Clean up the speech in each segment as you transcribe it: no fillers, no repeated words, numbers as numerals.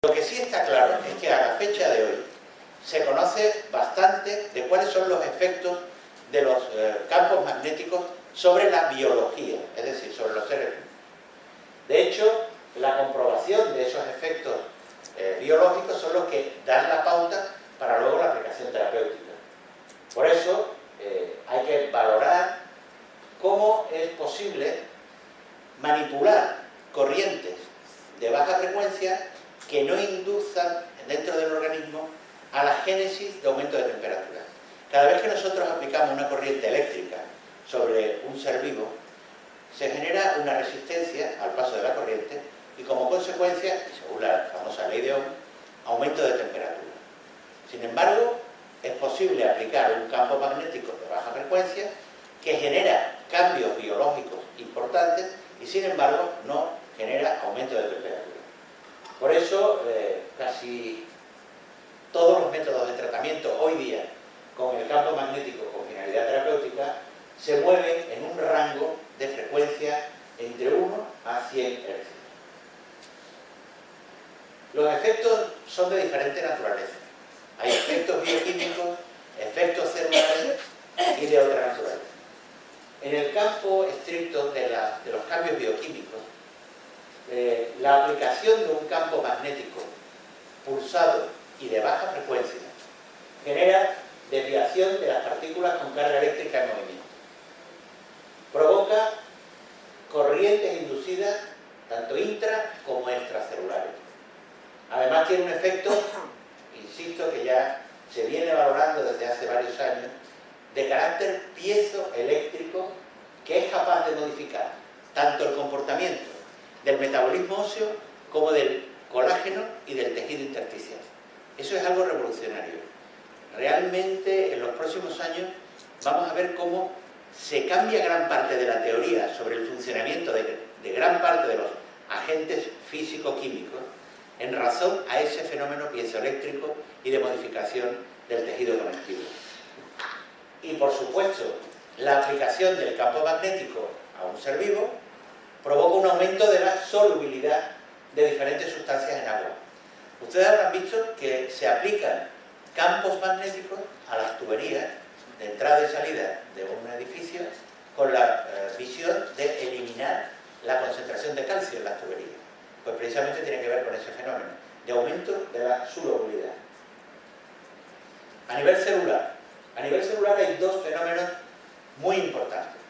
Lo que sí está claro es que a la fecha de hoy se conoce bastante de cuáles son los efectos de los campos magnéticos sobre la biología, es decir, sobre los seres vivos. De hecho, la comprobación de esos efectos biológicos son los que dan la pauta para luego la aplicación terapéutica. Por eso hay que valorar cómo es posible manipular corrientes de baja frecuencia que no induzcan dentro del organismo a la génesis de aumento de temperatura. Cada vez que nosotros aplicamos una corriente eléctrica sobre un ser vivo, se genera una resistencia al paso de la corriente y como consecuencia, según la famosa ley de Ohm, aumento de temperatura. Sin embargo, es posible aplicar un campo magnético de baja frecuencia que genera cambios biológicos importantes y sin embargo no genera aumento de temperatura. Por eso, casi todos los métodos de tratamiento hoy día con el campo magnético con finalidad terapéutica se mueven en un rango de frecuencia entre 1 a 100 Hz. Los efectos son de diferente naturaleza. Hay efectos bioquímicos, efectos celulares y de otra naturaleza. En el campo estricto de los cambios bioquímicos, la aplicación de un campo magnético pulsado y de baja frecuencia genera desviación de las partículas con carga eléctrica en movimiento. Provoca corrientes inducidas tanto intra como extracelulares. Además tiene un efecto, insisto, que ya se viene valorando desde hace varios años, de carácter piezoeléctrico que es capaz de modificar tanto el comportamiento del metabolismo óseo como del colágeno y del tejido intersticial. Eso es algo revolucionario. Realmente en los próximos años vamos a ver cómo se cambia gran parte de la teoría sobre el funcionamiento de gran parte de los agentes físico-químicos en razón a ese fenómeno piezoeléctrico y de modificación del tejido conectivo. Y por supuesto, la aplicación del campo magnético a un ser vivo provoca un aumento de la solubilidad de diferentes sustancias en agua. Ustedes habrán visto que se aplican campos magnéticos a las tuberías de entrada y salida de un edificio con la visión de eliminar la concentración de calcio en las tuberías. Pues precisamente tiene que ver con ese fenómeno de aumento de la solubilidad. A nivel celular hay dos fenómenos muy importantes,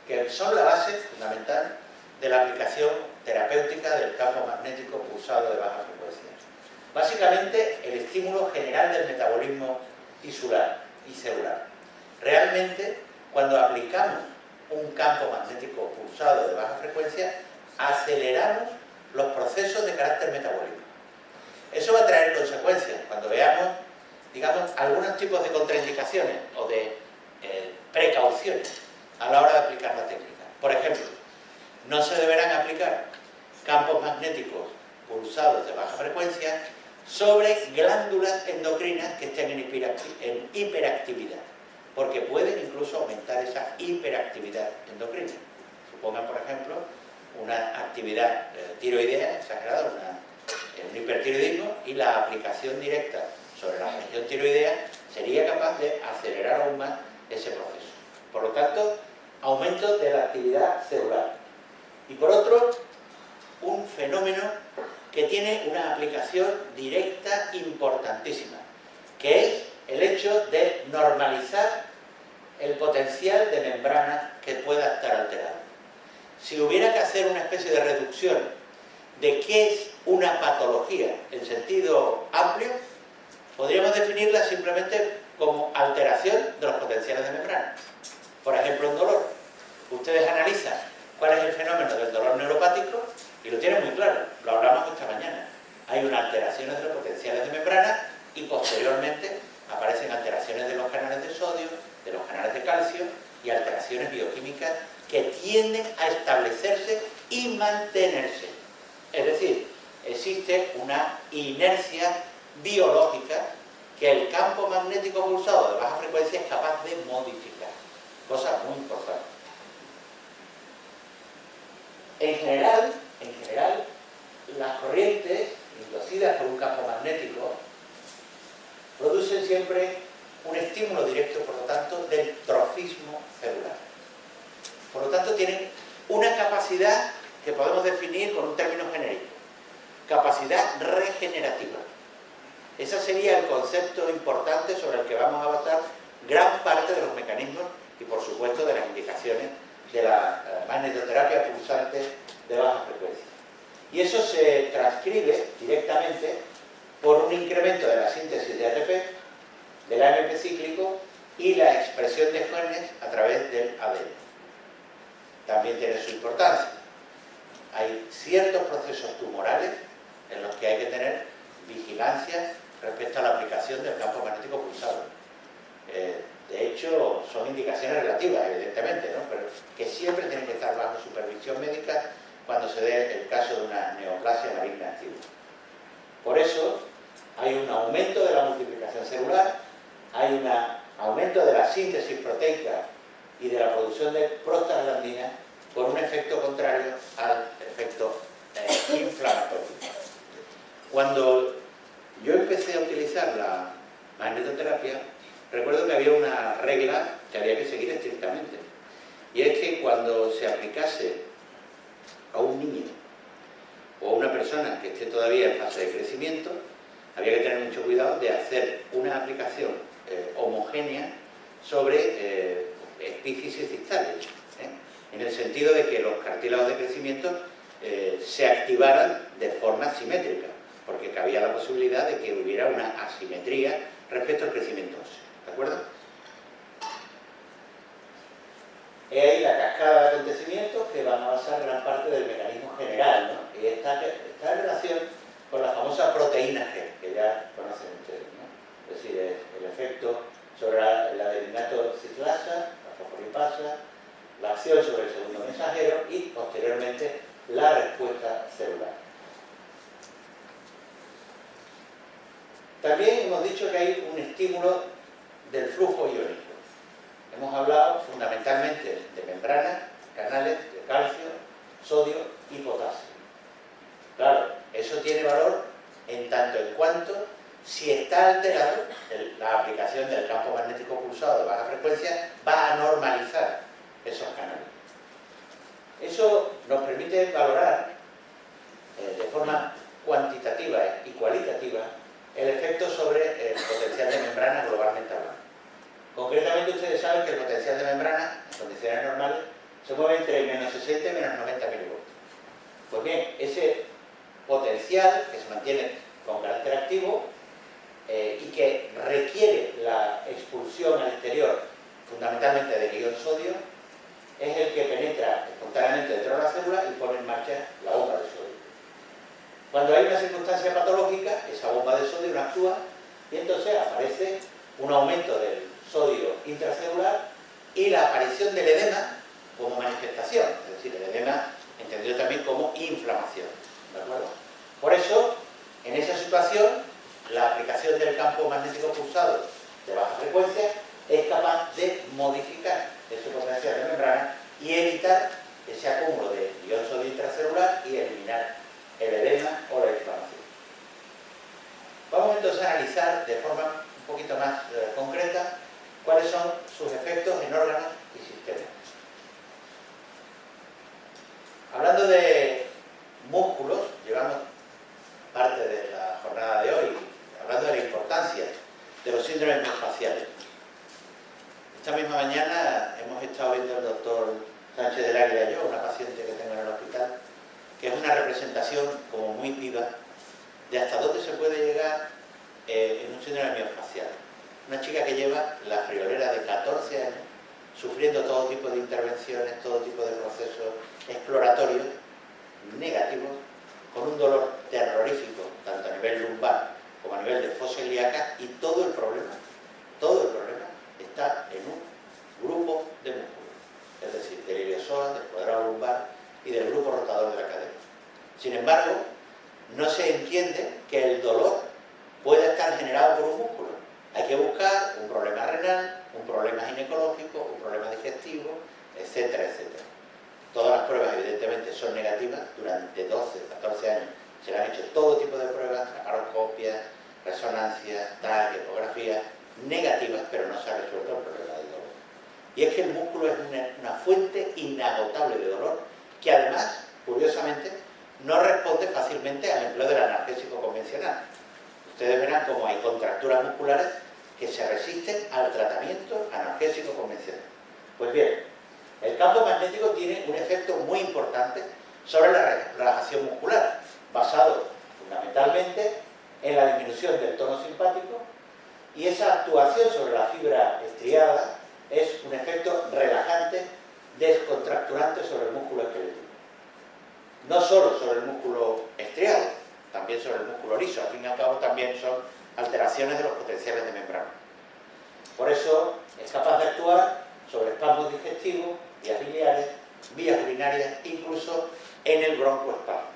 que son la base fundamental de la aplicación terapéutica del campo magnético pulsado de baja frecuencia. Básicamente, el estímulo general del metabolismo tisular y celular. Realmente, cuando aplicamos un campo magnético pulsado de baja frecuencia, aceleramos los procesos de carácter metabólico. Eso va a traer consecuencias cuando veamos, digamos, algunos tipos de contraindicaciones o de precauciones a la hora de aplicar la técnica. Por ejemplo, no se deberán aplicar campos magnéticos pulsados de baja frecuencia sobre glándulas endocrinas que estén en hiperactividad, porque pueden incluso aumentar esa hiperactividad endocrina. Supongan, por ejemplo, una actividad tiroidea exagerada, un hipertiroidismo, y la aplicación directa sobre la región tiroidea sería capaz de acelerar aún más ese proceso. Por lo tanto, aumento de la actividad celular. Y por otro, un fenómeno que tiene una aplicación directa importantísima, que es el hecho de normalizar el potencial de membrana que pueda estar alterado. Si hubiera que hacer una especie de reducción de qué es una patología en sentido amplio, podríamos definirla simplemente como alteración de los potenciales de membrana. Por ejemplo, un dolor. Ustedes analizan cuál es el fenómeno del dolor neuropático y lo tienen muy claro, lo hablamos esta mañana. Hay unas alteraciones de los potenciales de membrana y posteriormente aparecen alteraciones de los canales de sodio, de los canales de calcio y alteraciones bioquímicas que tienden a establecerse y mantenerse. Es decir, existe una inercia biológica que el campo magnético pulsado de baja frecuencia es capaz de modificar. Cosa muy importante. En general, las corrientes inducidas por un campo definir con un término genérico: capacidad regenerativa. Ese sería el concepto importante sobre el que vamos a basar gran parte de los mecanismos y, por supuesto, de las indicaciones de la magnetoterapia pulsante de baja frecuencia. Y eso se transcribe directamente por un incremento de la síntesis de ATP, del AMP cíclico y la expresión de genes a través del ADN. También tiene su importancia. Hay ciertos procesos tumorales en los que hay que tener vigilancia respecto a la aplicación del campo magnético pulsado. De hecho, son indicaciones relativas, evidentemente, ¿no? Pero que siempre tienen que estar bajo supervisión médica cuando se dé el caso de una neoplasia maligna activa. Por eso, hay un aumento de la multiplicación celular, hay un aumento de la síntesis proteica y de la producción de prostaglandinas, con un efecto contrario al efecto inflamatorio. Cuando yo empecé a utilizar la magnetoterapia, recuerdo que había una regla que había que seguir estrictamente, y es que cuando se aplicase a un niño o a una persona que esté todavía en fase de crecimiento, había que tener mucho cuidado de hacer una aplicación homogénea sobre epífisis distales, en el sentido de que los cartílagos de crecimiento se activaran de forma simétrica, porque cabía la posibilidad de que hubiera una asimetría respecto al crecimiento óseo. ¿De acuerdo? He ahí la cascada de acontecimientos que van a basar gran parte del mecanismo general, ¿no? Y está en relación con la famosa proteína G, que ya conocen ustedes, ¿no? Es decir, el efecto sobre el adenylato cislasa, la fosfolipasa, la acción sobre el segundo mensajero y, posteriormente, la respuesta celular. También hemos dicho que hay un estímulo del flujo iónico. Hemos hablado fundamentalmente de membranas, canales de calcio, sodio y potasio. Claro, eso tiene valor en tanto en cuanto, si está alterado, la aplicación del campo magnético pulsado de baja frecuencia va a normalizar esos canales. Eso nos permite valorar de forma cuantitativa y cualitativa el efecto sobre el potencial de membrana globalmente hablando. Concretamente, ustedes saben que el potencial de membrana en condiciones normales se mueve entre menos 60 y menos 90 milivoltios. Pues bien, ese potencial que se mantiene con carácter activo y que requiere la expulsión al exterior fundamentalmente del ion sodio, es el que penetra espontáneamente dentro de la célula y pone en marcha la bomba de sodio. Cuando hay una circunstancia patológica, esa bomba de sodio no actúa y entonces aparece un aumento del sodio intracelular y la aparición del edema como manifestación, es decir, el edema entendido también como inflamación. ¿De acuerdo? Por eso, en esa situación, la aplicación del campo magnético pulsado de baja frecuencia es capaz de modificar ese potencial de membrana y evitar ese acúmulo de ion sodio intracelular y eliminar el edema o la inflamación. Vamos entonces a analizar de forma un poquito más concreta cuáles son sus efectos en órganos y sistemas. Hablando de músculos, llevamos parte de la jornada de hoy hablando de la importancia de los síndromes miofasciales. Esta misma mañana hemos estado viendo al doctor Sánchez del Águila y yo, una paciente que tengo en el hospital, que es una representación como muy viva de hasta dónde se puede llegar en un síndrome miofascial. Una chica que lleva la friolera de 14 años, sufriendo todo tipo de intervenciones, todo tipo de procesos exploratorios negativos, con un dolor terrorífico, tanto a nivel lumbar como a nivel de fosa ilíaca, y todo el problema está en un grupo de músculos, es decir, del iliosoas, del cuadrado lumbar y del grupo rotador de la cadera. Sin embargo, no se entiende que el dolor pueda estar generado por un músculo. Hay que buscar un problema renal, un problema ginecológico, un problema digestivo, etcétera, etcétera. Todas las pruebas, evidentemente, son negativas. Durante 12, 14 años se le han hecho todo tipo de pruebas, laparoscopias, resonancias, TAC, ecografías, negativas, pero no se ha resuelto el problema del dolor. Y es que el músculo es una fuente inagotable de dolor, que además, curiosamente, no responde fácilmente al empleo del analgésico convencional. Ustedes verán cómo hay contracturas musculares que se resisten al tratamiento analgésico convencional. Pues bien, el campo magnético tiene un efecto muy importante sobre la relajación muscular, basado fundamentalmente en la disminución del tono simpático, y esa actuación sobre la fibra estriada es un efecto relajante, descontracturante sobre el músculo esquelético. No solo sobre el músculo estriado, también sobre el músculo liso. Al fin y al cabo también son alteraciones de los potenciales de membrana. Por eso es capaz de actuar sobre espasmos digestivos, vías biliares, vías urinarias, incluso en el broncoespasmo.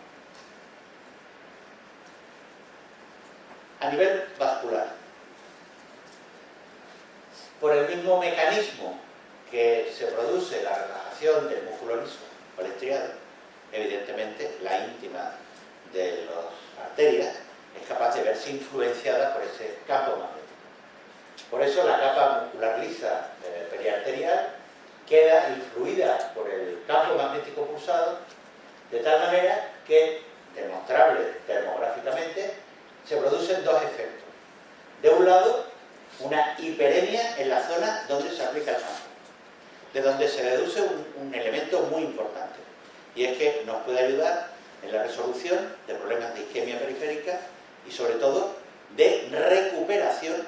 A nivel vascular, por el mismo mecanismo que se produce la relajación del músculo liso o el estriado, evidentemente la íntima de las arterias es capaz de verse influenciada por ese campo magnético. Por eso la capa muscular lisa periarterial queda influida por el campo magnético pulsado, de tal manera que, demostrable termográficamente, se producen dos efectos. De un lado, una hiperemia en la zona donde se aplica el campo, de donde se deduce un elemento muy importante, y es que nos puede ayudar en la resolución de problemas de isquemia periférica y sobre todo de recuperación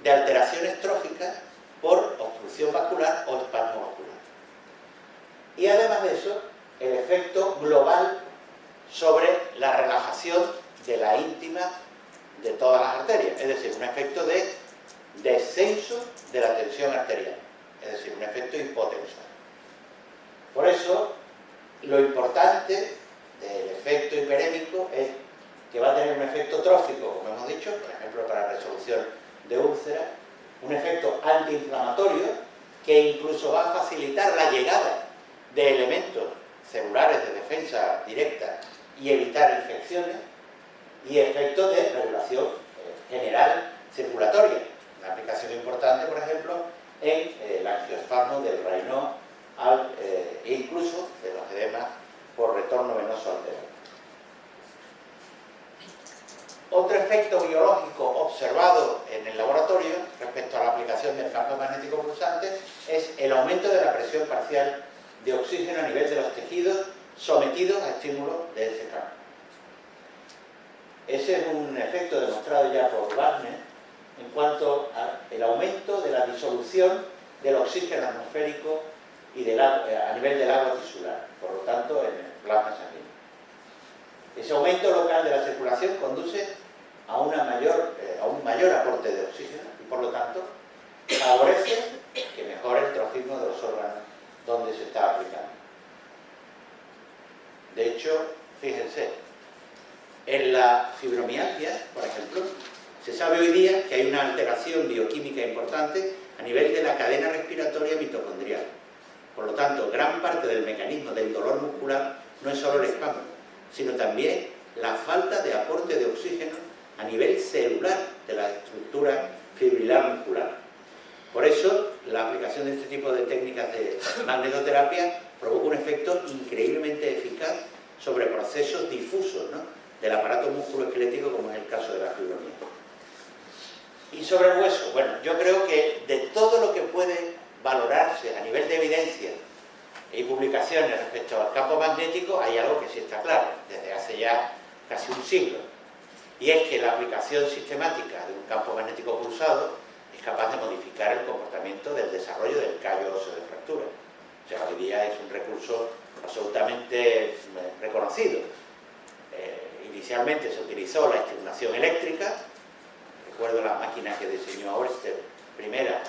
de alteraciones tróficas por obstrucción vascular o espasmo vascular. Y además de eso, el efecto global sobre la relajación de la íntima de todas las arterias, es decir, un efecto de descenso de la tensión arterial, es decir, un efecto hipotensor. Por eso, lo importante del efecto hiperémico es que va a tener un efecto trófico, como hemos dicho, por ejemplo, para resolución de úlceras, un efecto antiinflamatorio que incluso va a facilitar la llegada de elementos celulares de defensa directa y evitar infecciones, y efectos de regulación general circulatoria. Una aplicación importante, por ejemplo, en el angioespasmo del Raynaud e incluso de los edemas por retorno venoso alterado. Otro efecto biológico observado en el laboratorio respecto a la aplicación del campo magnético pulsante es el aumento de la presión parcial de oxígeno a nivel de los tejidos sometidos a estímulos de ese campo. Ese es un efecto demostrado ya por Wagner en cuanto al aumento de la disolución del oxígeno atmosférico y a nivel del agua tisular, por lo tanto en el plasma sanguíneo. Ese aumento local de la circulación conduce a un mayor aporte de oxígeno y por lo tanto favorece que mejore el trofismo de los órganos donde se está aplicando. De hecho, fíjense, en la fibromialgia, por ejemplo, se sabe hoy día que hay una alteración bioquímica importante a nivel de la cadena respiratoria mitocondrial. Por lo tanto, gran parte del mecanismo del dolor muscular no es solo el espasmo, sino también la falta de aporte de oxígeno a nivel celular de la estructura fibrilar muscular. Por eso, la aplicación de este tipo de técnicas de magnetoterapia provoca un efecto increíblemente eficaz sobre procesos difusos, ¿no?, del aparato musculoesquelético, como es el caso de la fibromialgia. Y sobre el hueso, bueno, yo creo que de todo lo que puede valorarse a nivel de evidencia y publicaciones respecto al campo magnético, hay algo que sí está claro, desde hace ya casi un siglo, y es que la aplicación sistemática de un campo magnético pulsado es capaz de modificar el comportamiento del desarrollo del callo óseo de fractura. O sea, hoy día es un recurso absolutamente reconocido. Inicialmente se utilizó la estimulación eléctrica, recuerdo la máquina que diseñó Oersted primera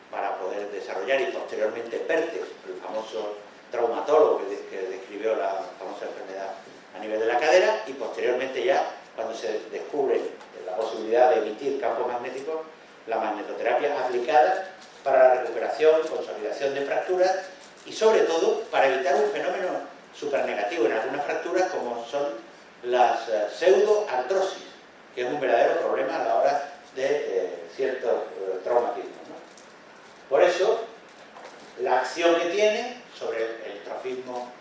para poder desarrollar, y posteriormente Perthes, el famoso traumatólogo que describió la famosa enfermedad a nivel de la cadera, y posteriormente ya, cuando se descubre la posibilidad de emitir campo magnético, la magnetoterapia aplicada para la recuperación, consolidación de fracturas y sobre todo para evitar un fenómeno supernegativo en algunas fracturas como son las pseudoartrosis, que es un verdadero problema a la hora de ciertos traumatismos, ¿no? Por eso, la acción que tiene sobre el trofismo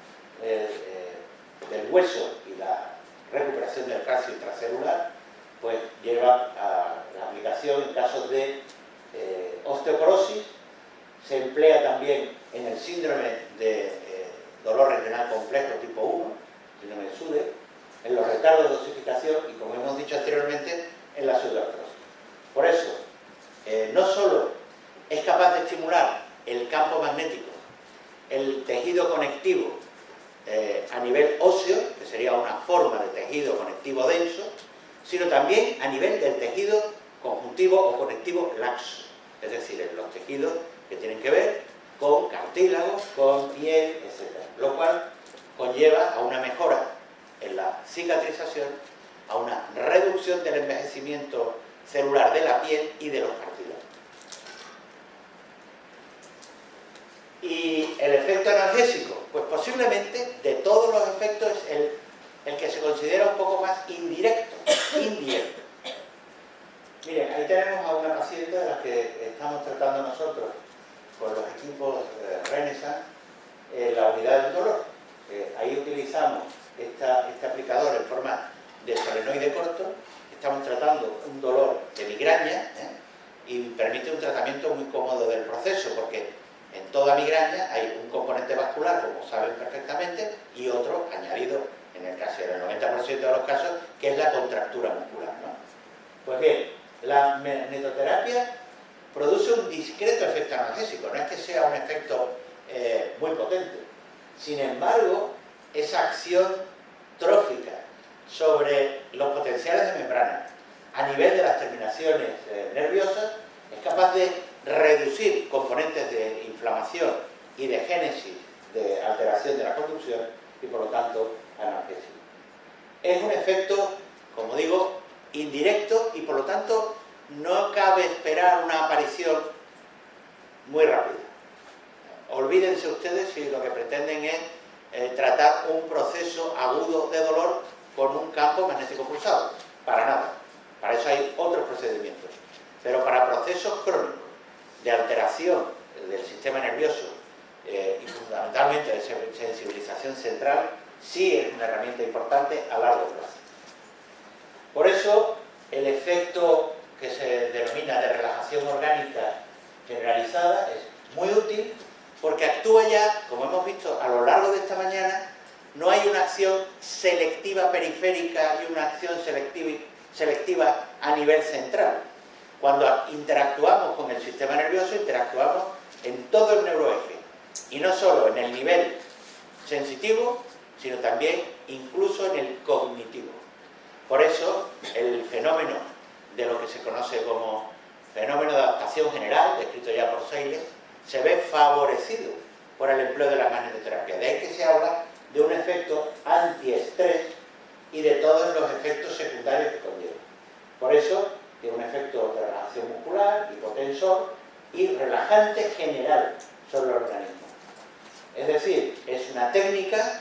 del hueso y la recuperación del calcio intracelular, pues lleva a la aplicación en casos de osteoporosis. Se emplea también en el síndrome de dolor renal complejo tipo 1, síndrome de SUDE, en los retardos de dosificación y, como hemos dicho anteriormente, en la pseudoartrosis. Por eso, no solo es capaz de estimular el campo magnético, el tejido conectivo a nivel óseo, que sería una forma de tejido conectivo denso, sino también a nivel del tejido conjuntivo o conectivo laxo, es decir, en los tejidos que tienen que ver con cartílagos, con piel, etc. Lo cual conlleva a una mejora en la cicatrización, a una reducción del envejecimiento celular de la piel y de los cartílagos. Y el efecto analgésico, pues posiblemente de todos los efectos es el que se considera un poco más indirecto. Miren, ahí tenemos a una paciente de la que estamos tratando nosotros con los equipos Renaissance en la unidad del dolor. Ahí utilizamos este aplicador en forma de solenoide corto. Estamos tratando un dolor de migraña y permite un tratamiento muy cómodo del proceso, porque en toda migraña hay un componente vascular, como saben perfectamente, y otro añadido, en el caso del 90% de los casos, que es la contractura muscular, ¿no? Pues bien, la magnetoterapia produce un discreto efecto analgésico, no es que sea un efecto muy potente. Sin embargo, esa acción trófica sobre los potenciales de membrana a nivel de las terminaciones nerviosas es capaz de reducir componentes de inflamación y de génesis de alteración de la conducción y, por lo tanto, analgésico. Es un efecto, como digo, indirecto y, por lo tanto, no cabe esperar una aparición muy rápida. Olvídense ustedes si lo que pretenden es tratar un proceso agudo de dolor con un campo magnético pulsado. Para nada. Para eso hay otros procedimientos. Pero para procesos crónicos de alteración del sistema nervioso y fundamentalmente de sensibilización central, sí es una herramienta importante a largo plazo. Por eso, el efecto que se denomina de relajación orgánica generalizada es muy útil, porque actúa ya, como hemos visto a lo largo de esta mañana, no hay una acción selectiva periférica y una acción selectiva a nivel central. Cuando interactuamos con el sistema nervioso, interactuamos en todo el neuroeje, y no solo en el nivel sensitivo, sino también incluso en el cognitivo. Por eso, el fenómeno de lo que se conoce como fenómeno de adaptación general, descrito ya por Seidel, se ve favorecido por el empleo de la magnetoterapia. De ahí que se habla de un efecto antiestrés y de todos los efectos secundarios que conlleva. Por eso, tiene un efecto de relajación muscular, hipotensor y relajante general sobre el organismo. Es decir, es una técnica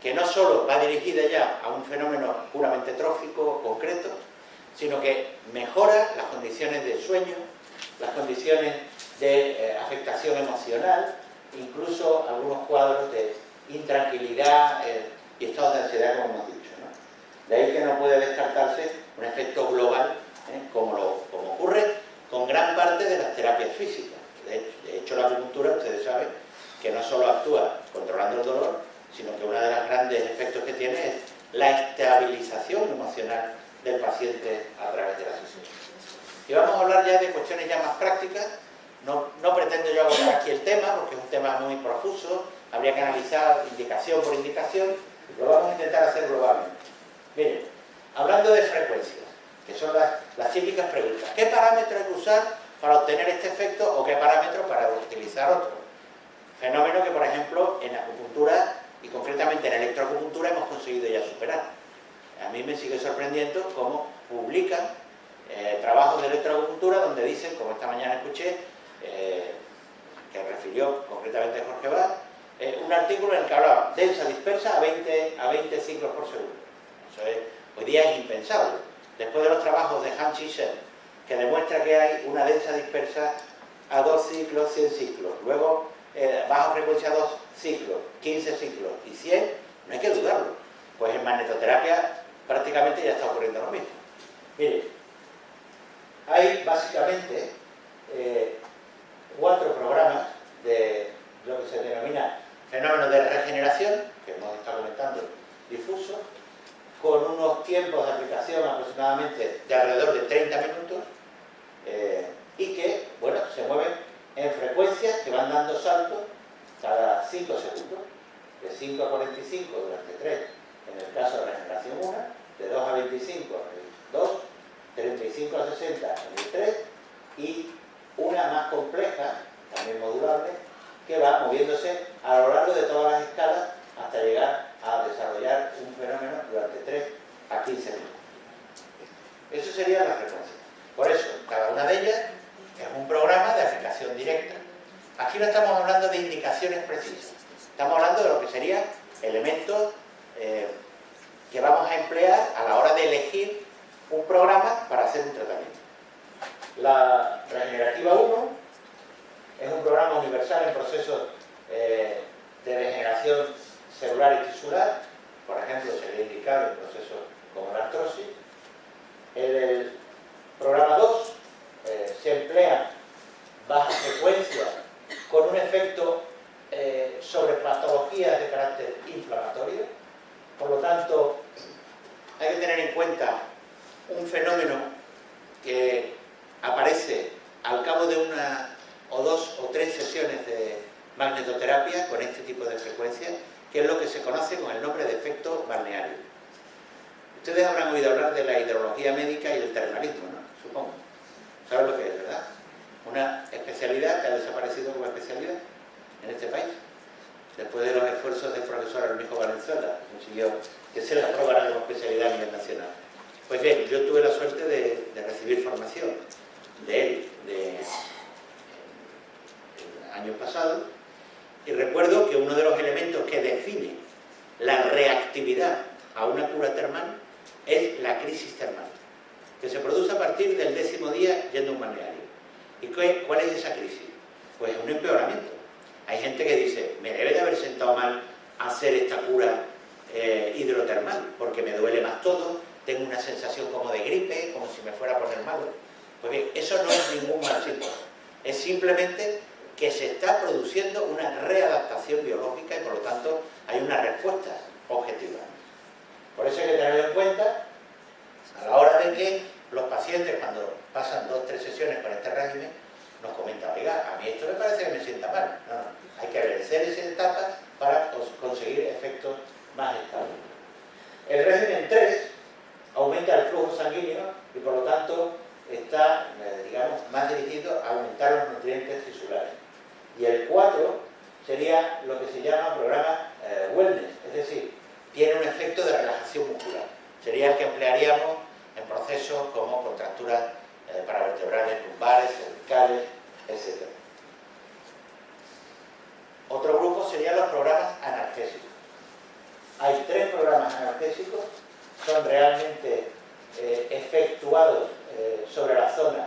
que no solo va dirigida ya a un fenómeno puramente trófico, concreto, sino que mejora las condiciones de sueño, las condiciones de afectación emocional, incluso algunos cuadros de intranquilidad y estados de ansiedad, como hemos dicho, ¿no? De ahí que no puede descartarse un efecto global, como ocurre con gran parte de las terapias físicas. De hecho, la acupuntura, ustedes saben, que no solo actúa controlando el dolor, sino que uno de los grandes efectos que tiene es la estabilización emocional del paciente a través de la sesión. Y vamos a hablar ya de cuestiones ya más prácticas. No pretendo yo abordar aquí el tema, porque es un tema muy profuso, habría que analizar indicación por indicación, lo vamos a intentar hacer globalmente. Miren, hablando de frecuencias, que son las típicas preguntas. ¿Qué parámetro hay que usar para obtener este efecto o qué parámetro para utilizar otro? Fenómeno que, por ejemplo, en acupuntura y concretamente en electroacupuntura hemos conseguido ya superar. A mí me sigue sorprendiendo cómo publican trabajos de electroacupuntura donde dicen, como esta mañana escuché, que refirió concretamente Jorge Bach, un artículo en el que hablaba densa dispersa a 20 ciclos por segundo. Eso hoy día es impensable. Después de los trabajos de Hans Schissel, que demuestra que hay una densa dispersa a 2 ciclos, 100 ciclos, luego baja frecuencia 2 ciclos, 15 ciclos y 100, no hay que dudarlo. Pues en magnetoterapia prácticamente ya está ocurriendo lo mismo. Mire, hay básicamente 4 programas de lo que se denomina fenómenos de regeneración, que hemos estado comentando, difuso, con unos tiempos de aplicación aproximadamente de alrededor de 30 minutos y que, bueno, se mueven en frecuencias que van dando saltos cada 5 segundos, de 5 a 45 durante 3, en el caso de regeneración 1, de 2 a 25 en el 2, 35 a 60 en el 3 y una más compleja, también modulable, que va moviéndose a lo largo de todas las escalas hasta llegar a desarrollar un fenómeno durante 3 a 15 minutos. Eso sería la frecuencia. Por eso, cada una de ellas es un programa de aplicación directa. Aquí no estamos hablando de indicaciones precisas, estamos hablando de lo que serían elementos que vamos a emplear a la hora de elegir un programa para hacer un tratamiento. La Regenerativa 1 es un programa universal en procesos de regeneración celular y tisular, por ejemplo, sería indicado en procesos como la artrosis. El programa 2 se emplea baja frecuencia con un efecto sobre patologías de carácter inflamatorio. Por lo tanto, hay que tener en cuenta un fenómeno que aparece al cabo de una o 2 o 3 sesiones de magnetoterapia con este tipo de frecuencias, que es lo que se conoce con el nombre de efecto balneario. Ustedes habrán oído hablar de la hidrología médica y del termalismo, ¿no? Supongo. ¿Saben lo que es, verdad? Una especialidad que ha desaparecido como especialidad en este país. Después de los esfuerzos del profesor Armijo Valenzuela, consiguió que se la aprobara como especialidad a nivel nacional. Pues bien, yo tuve la suerte de recibir formación de él el año pasado, y recuerdo que uno de los elementos que define la reactividad a una cura termal es la crisis termal, que se produce a partir del 10º día yendo a un balneario. ¿Y cuál es esa crisis? Pues un empeoramiento. Hay gente que dice, me debe de haber sentado mal hacer esta cura hidrotermal, porque me duele más todo, tengo una sensación como de gripe, como si me fuera a poner malo. Pues bien, eso no es ningún mal síntoma, es simplemente que se está produciendo una readaptación biológica y por lo tanto hay una respuesta objetiva. Por eso hay que tenerlo en cuenta a la hora de que los pacientes, cuando pasan 2 o 3 sesiones con este régimen, nos comentan, oiga, a mí esto me parece que me sienta mal. No, hay que vencer esas etapas para conseguir efectos más estables. El régimen 3 aumenta el flujo sanguíneo y por lo tanto está, digamos, más dirigido a aumentar los nutrientes tisulares. Y el 4 sería lo que se llama programa wellness, es decir, tiene un efecto de relajación muscular. Sería el que emplearíamos en procesos como contracturas paravertebrales lumbares, cervicales, etc. Otro grupo serían los programas analgésicos. Hay 3 programas analgésicos, son realmente efectuados sobre la zona,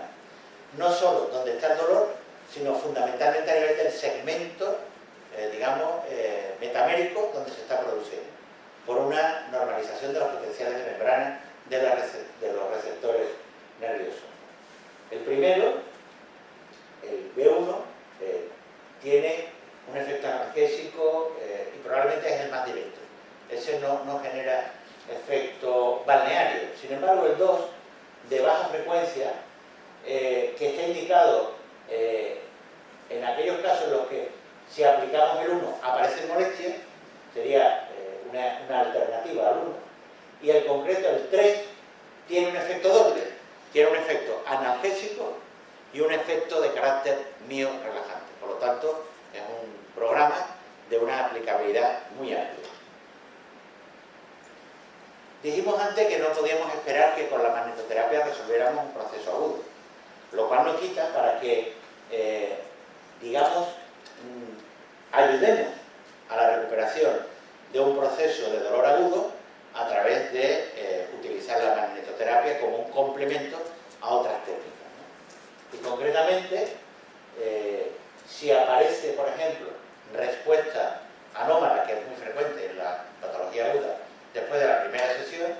no solo donde está el dolor, sino fundamentalmente a nivel del segmento, digamos, metamérico donde se está produciendo, por una normalización de los potenciales de membrana de los receptores nerviosos. El primero, el B1, tiene un efecto analgésico y probablemente es el más directo. Ese no genera efecto balneario. Sin embargo, el 2, de baja frecuencia, que está indicado en aquellos casos en los que si aplicamos el 1 aparecen molestias, sería una alternativa al 1. Y el concreto, el 3, tiene un efecto doble. Tiene un efecto analgésico y un efecto de carácter miorelajante. Por lo tanto, es un programa de una aplicabilidad muy amplia. Dijimos antes que no podíamos esperar que con la magnetoterapia resolviéramos un proceso agudo, lo cual no quita para que, digamos, ayudemos a la recuperación de un proceso de dolor agudo a través de utilizar la magnetoterapia como un complemento a otras técnicas, ¿no? Y concretamente, si aparece, por ejemplo, respuesta anómala, que es muy frecuente en la patología aguda, después de la de sesión,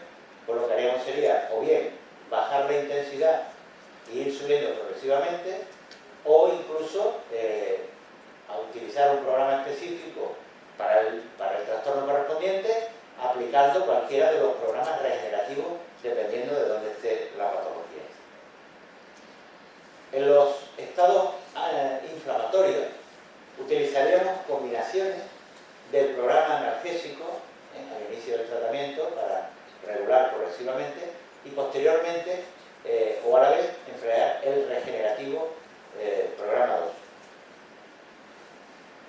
pues lo que haríamos sería o bien bajar la intensidad e ir subiendo progresivamente, o incluso a utilizar un programa específico para el trastorno correspondiente, aplicando cualquiera de los programas regenerativos dependiendo de dónde esté la patología. En los estados inflamatorios utilizaríamos combinaciones del programa analgésico al inicio del tratamiento para regular progresivamente y posteriormente o a la vez emplear el regenerativo programa 2.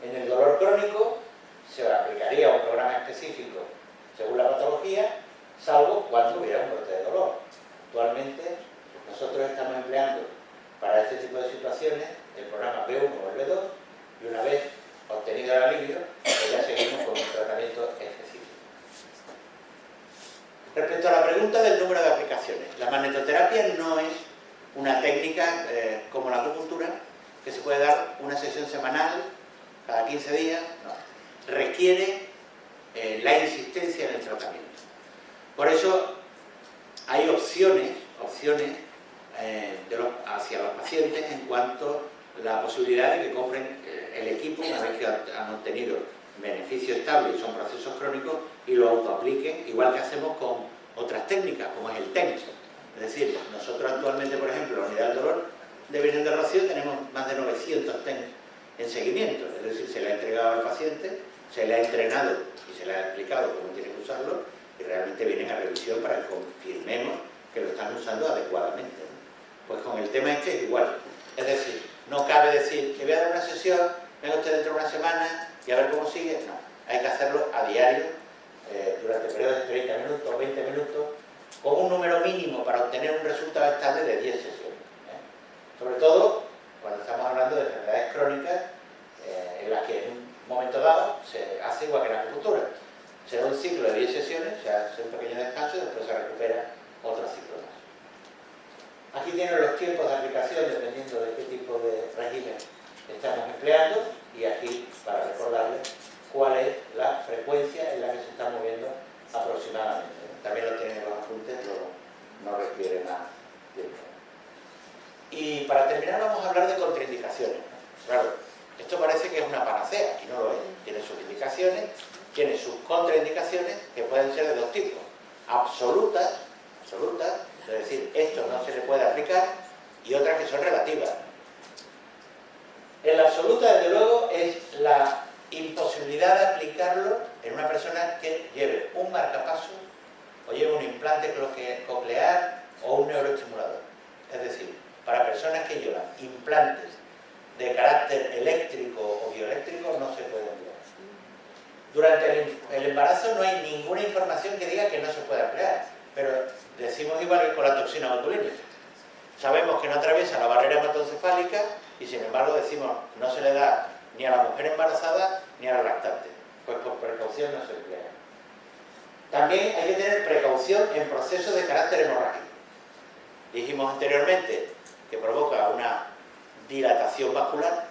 En el dolor crónico se aplicaría un programa específico según la patología, salvo cuando hubiera un brote de dolor. Actualmente nosotros estamos empleando para este tipo de situaciones el programa B1 o el B2 y una vez obtenido el alivio, pues ya seguimos con un tratamiento específico. Respecto a la pregunta del número de aplicaciones, la magnetoterapia no es una técnica como la acupuntura, que se puede dar una sesión semanal, cada 15 días, no. Requiere la insistencia en el tratamiento. Por eso hay opciones hacia los pacientes en cuanto a la posibilidad de que compren el equipo una vez que han obtenido beneficio estable y son procesos crónicos y lo autoapliquen, igual que hacemos con otras técnicas, como es el TENS. Es decir, nosotros actualmente, por ejemplo, en la unidad del dolor de Virgen del Rocío tenemos más de 900 TENS en seguimiento, es decir, se le ha entregado al paciente, se le ha entrenado y se le ha explicado cómo tiene que usarlo y realmente vienen a revisión para que confirmemos que lo están usando adecuadamente, ¿no? Pues con el tema este es igual, es decir, no cabe decir que voy a dar una sesión, venga usted dentro de una semana y a ver cómo sigue, no, hay que hacerlo a diario, durante periodos de 30 minutos, 20 minutos, con un número mínimo para obtener un resultado estable de 10 sesiones, sobre todo cuando estamos hablando de enfermedades crónicas en las que en un momento dado se hace igual que en la acupuntura. Se da un ciclo de 10 sesiones, se hace un pequeño descanso y después se recupera otro ciclo más. Aquí tienen los tiempos de aplicación dependiendo de qué tipo de régimen estamos empleando y aquí para recordarles cuál es la frecuencia en la que se está moviendo aproximadamente. También lo tienen en los apuntes, no requiere más tiempo. Y para terminar vamos a hablar de contraindicaciones. Claro, esto parece que es una panacea y no lo es. Tiene sus indicaciones, tiene sus contraindicaciones que pueden ser de dos tipos. Absolutas, es decir, esto no se le puede aplicar, y otras que son relativas. En la absoluta, desde luego, es la imposibilidad de aplicarlo en una persona que lleve un marcapasos o lleve un implante coclear o un neuroestimulador. Es decir, para personas que llevan implantes de carácter eléctrico o bioeléctrico no se pueden emplear. Durante el embarazo no hay ninguna información que diga que no se puede emplear, pero decimos igual que con la toxina botulínica. Sabemos que no atraviesa la barrera hematoencefálica y sin embargo decimos no se le da ni a la mujer embarazada ni a la lactante, pues por precaución no se emplea. También hay que tener precaución en procesos de carácter hemorrágico. Dijimos anteriormente que provoca una dilatación vascular,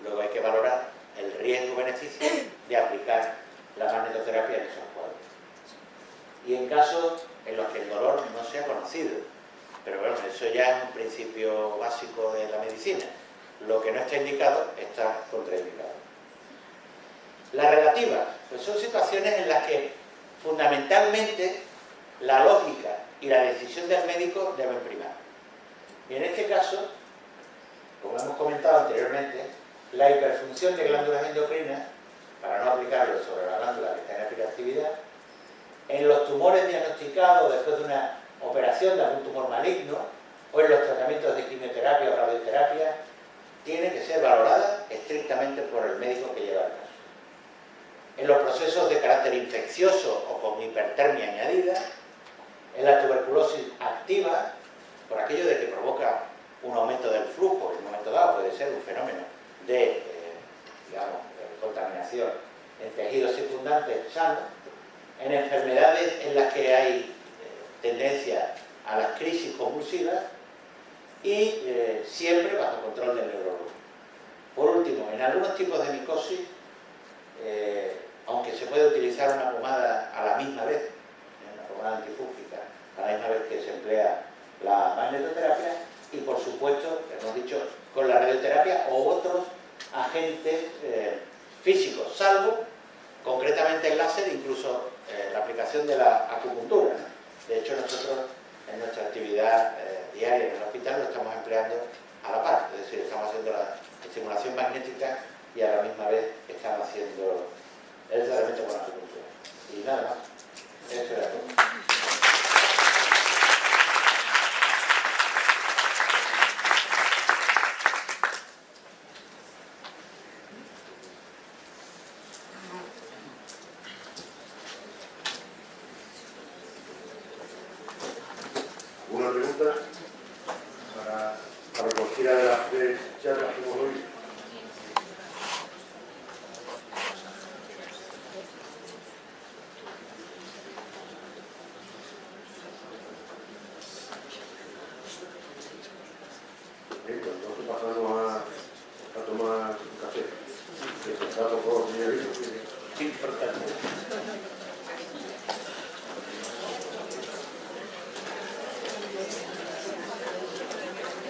luego hay que valorar el riesgo-beneficio de aplicar la magnetoterapia en esos cuadros. Y en casos en los que el dolor no sea conocido, pero bueno, eso ya es un principio básico de la medicina. Lo que no está indicado está contraindicado. Las relativas, pues son situaciones en las que fundamentalmente la lógica y la decisión del médico deben primar. Y en este caso, como hemos comentado anteriormente, la hiperfunción de glándulas endocrinas, para no aplicarlo sobre la glándula que está en hiperactividad, en los tumores diagnosticados después de una operación de algún tumor maligno o en los tratamientos de quimioterapia o radioterapia, tiene que ser valorada estrictamente por el médico que lleva el caso. En los procesos de carácter infeccioso o con hipertermia añadida, en la tuberculosis activa, por aquello de que provoca un aumento del flujo, en un momento dado puede ser un fenómeno de contaminación en tejidos circundantes sanos, en enfermedades en las que hay tendencia a las crisis convulsivas y siempre bajo control del neurólogo. Por último, en algunos tipos de micosis, aunque se puede utilizar una pomada a la misma vez, una hormonal antifúngica, a la misma vez que se emplea la magnetoterapia, y por supuesto, hemos dicho, con la radioterapia o otros agentes físicos, salvo concretamente el láser, incluso la aplicación de la acupuntura. De hecho, nosotros en nuestra actividad diaria en el hospital lo estamos empleando a la par, es decir, estamos haciendo la estimulación magnética y a la misma vez estamos haciendo el tratamiento con la acupuntura. Y nada más, eso era todo. ¿Una pregunta para cualquiera de las tres charlas que hemos oído? Bien, pues entonces pasamos a tomar un café. Que está todo señorito. Sí, importante.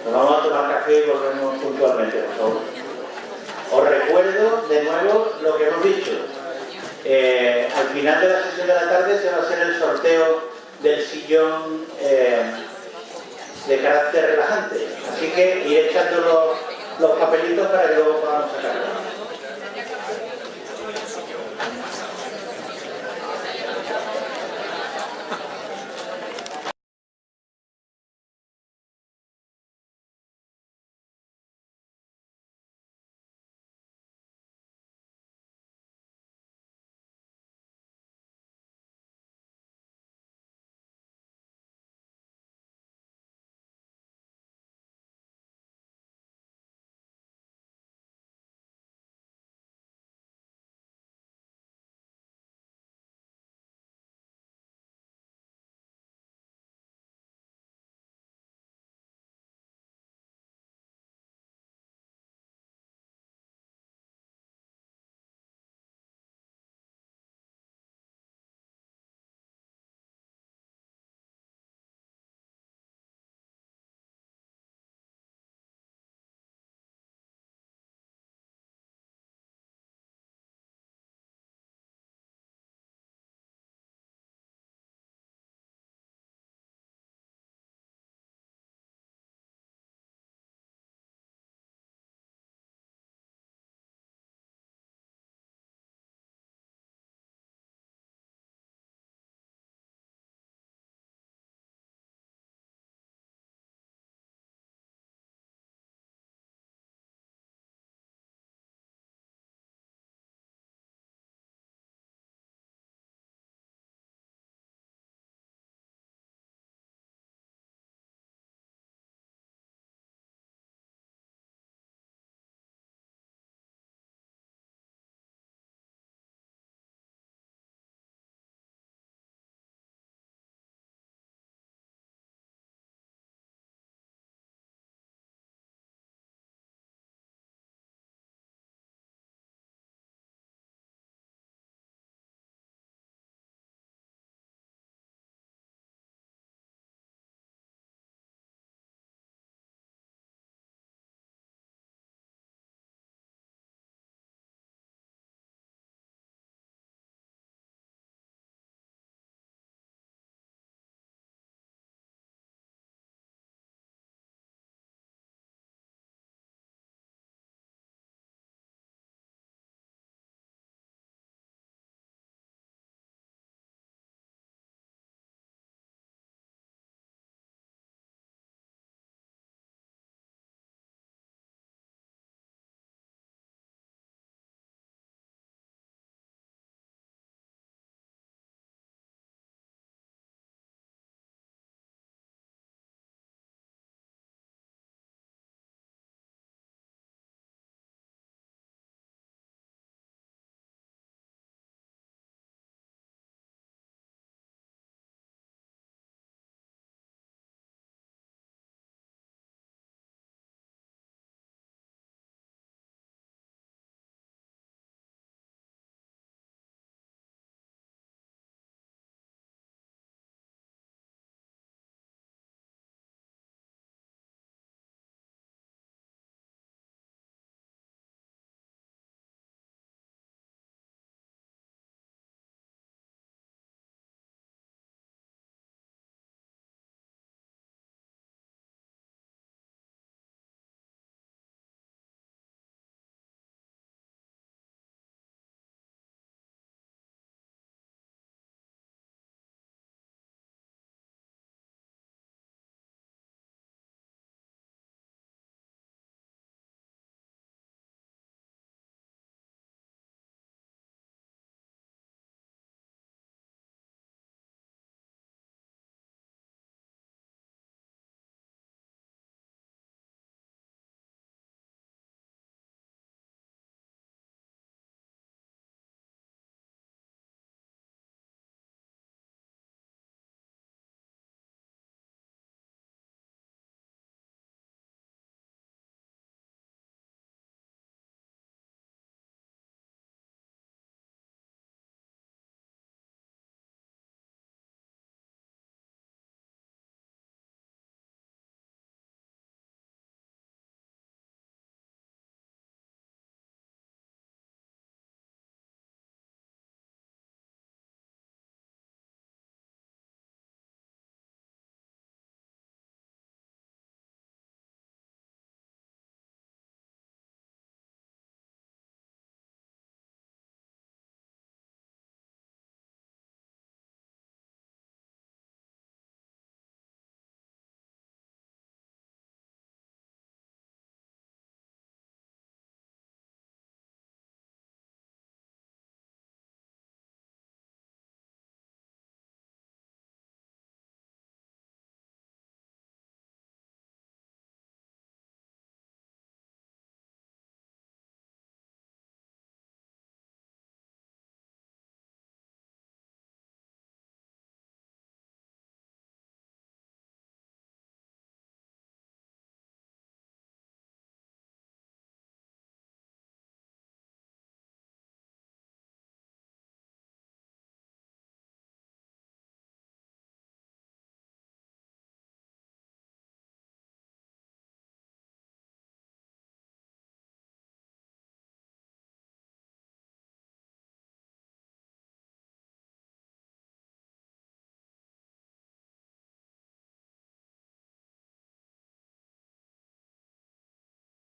Nos vamos a tomar café y volvemos puntualmente, por favor. Os recuerdo de nuevo lo que hemos dicho. Al final de la sesión de la tarde se va a hacer el sorteo del sillón de carácter relajante. Así que ir echando los papelitos para que luego podamos sacarlo.